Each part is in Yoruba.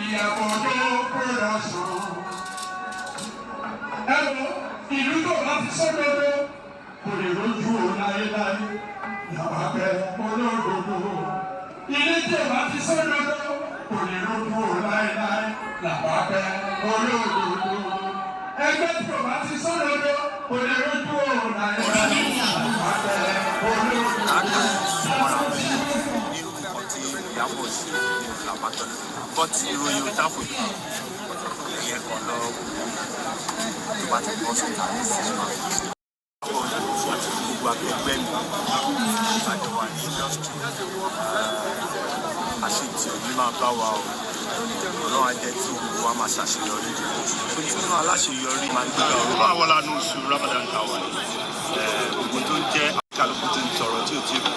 Iyabo Ojo ẹ̀rọ ìlú tó bá ti sọ́dọ̀dọ̀ kò lè rojú o láéláé Labake Olododo. Ilé tí o bá ti sọ́dọ̀dọ̀ kò lè rojú o láéláé Labake Olododo. Ẹgbẹ́ tí o bá ti sọ́dọ̀dọ̀ kò lè rojú o láéláé Labake Olododo. But ìròyìn ò dáàbò ìyẹn kan lọ wá ti bọ́ síta ní sinimá. Àwọn olùdókòwò àti gbogbo akẹgbẹ́ mi àjọwà ní indọ́sítírì àṣetì òní máa bá wa o. Ọlọ́run á jẹ́ tí gbogbo wa máa ṣàṣeyọrí. Nínú aláṣeyọrí máa ń gbé ọ̀rọ̀. Báwo wọ́n lánàá oṣù Ramadan káwa ni? Gbogbo tó ń jẹ́ kálukú tó ń tọrọ tí ò tí ì kú.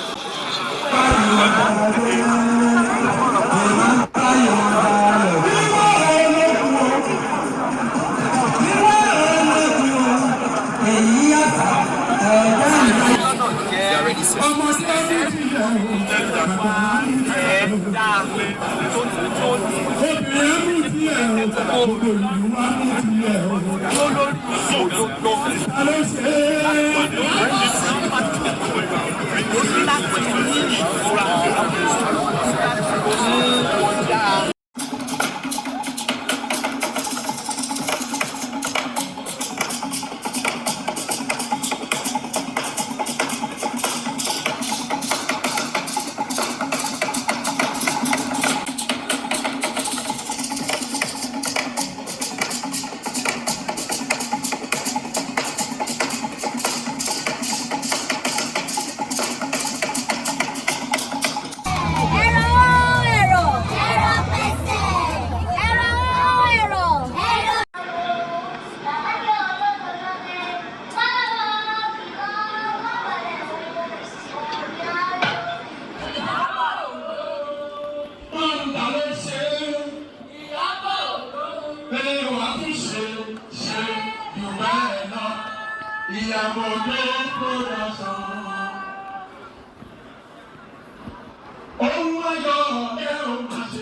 Iyabo Ojo ohun ayọ̀ ẹ̀rọ máa ṣe.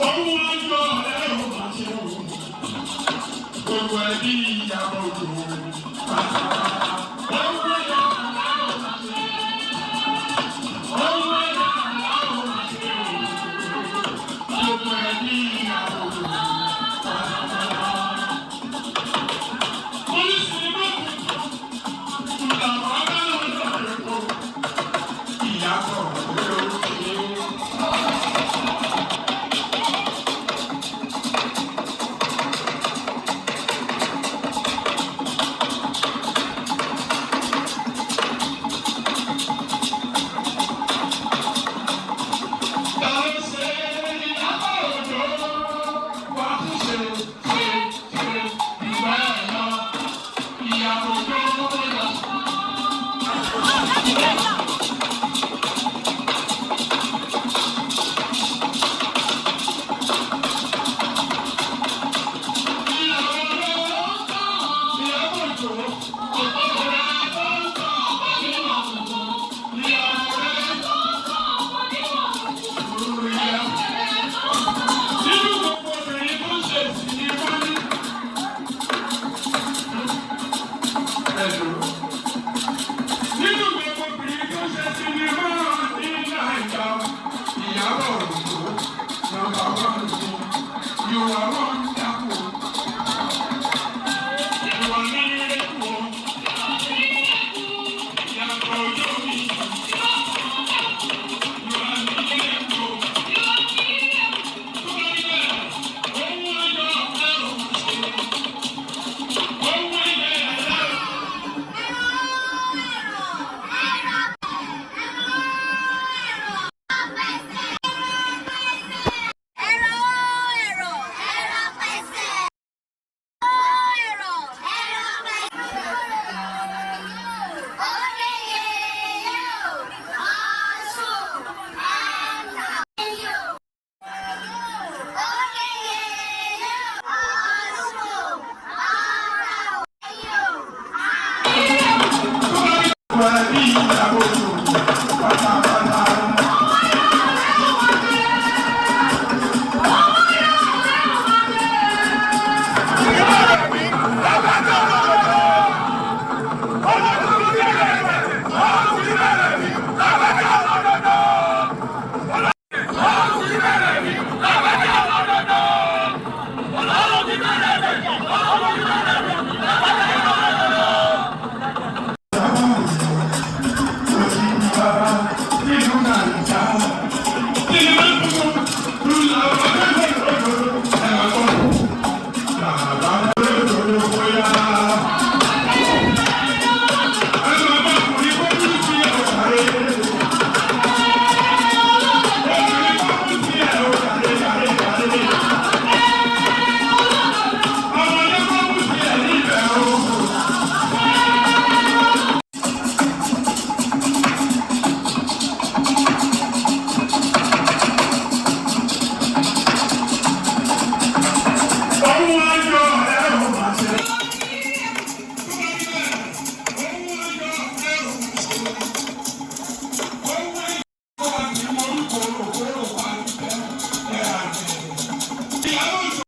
Ohun ayọ̀ ẹ̀rọ máa ṣe gbogbo ẹbí Iyabo Ojo.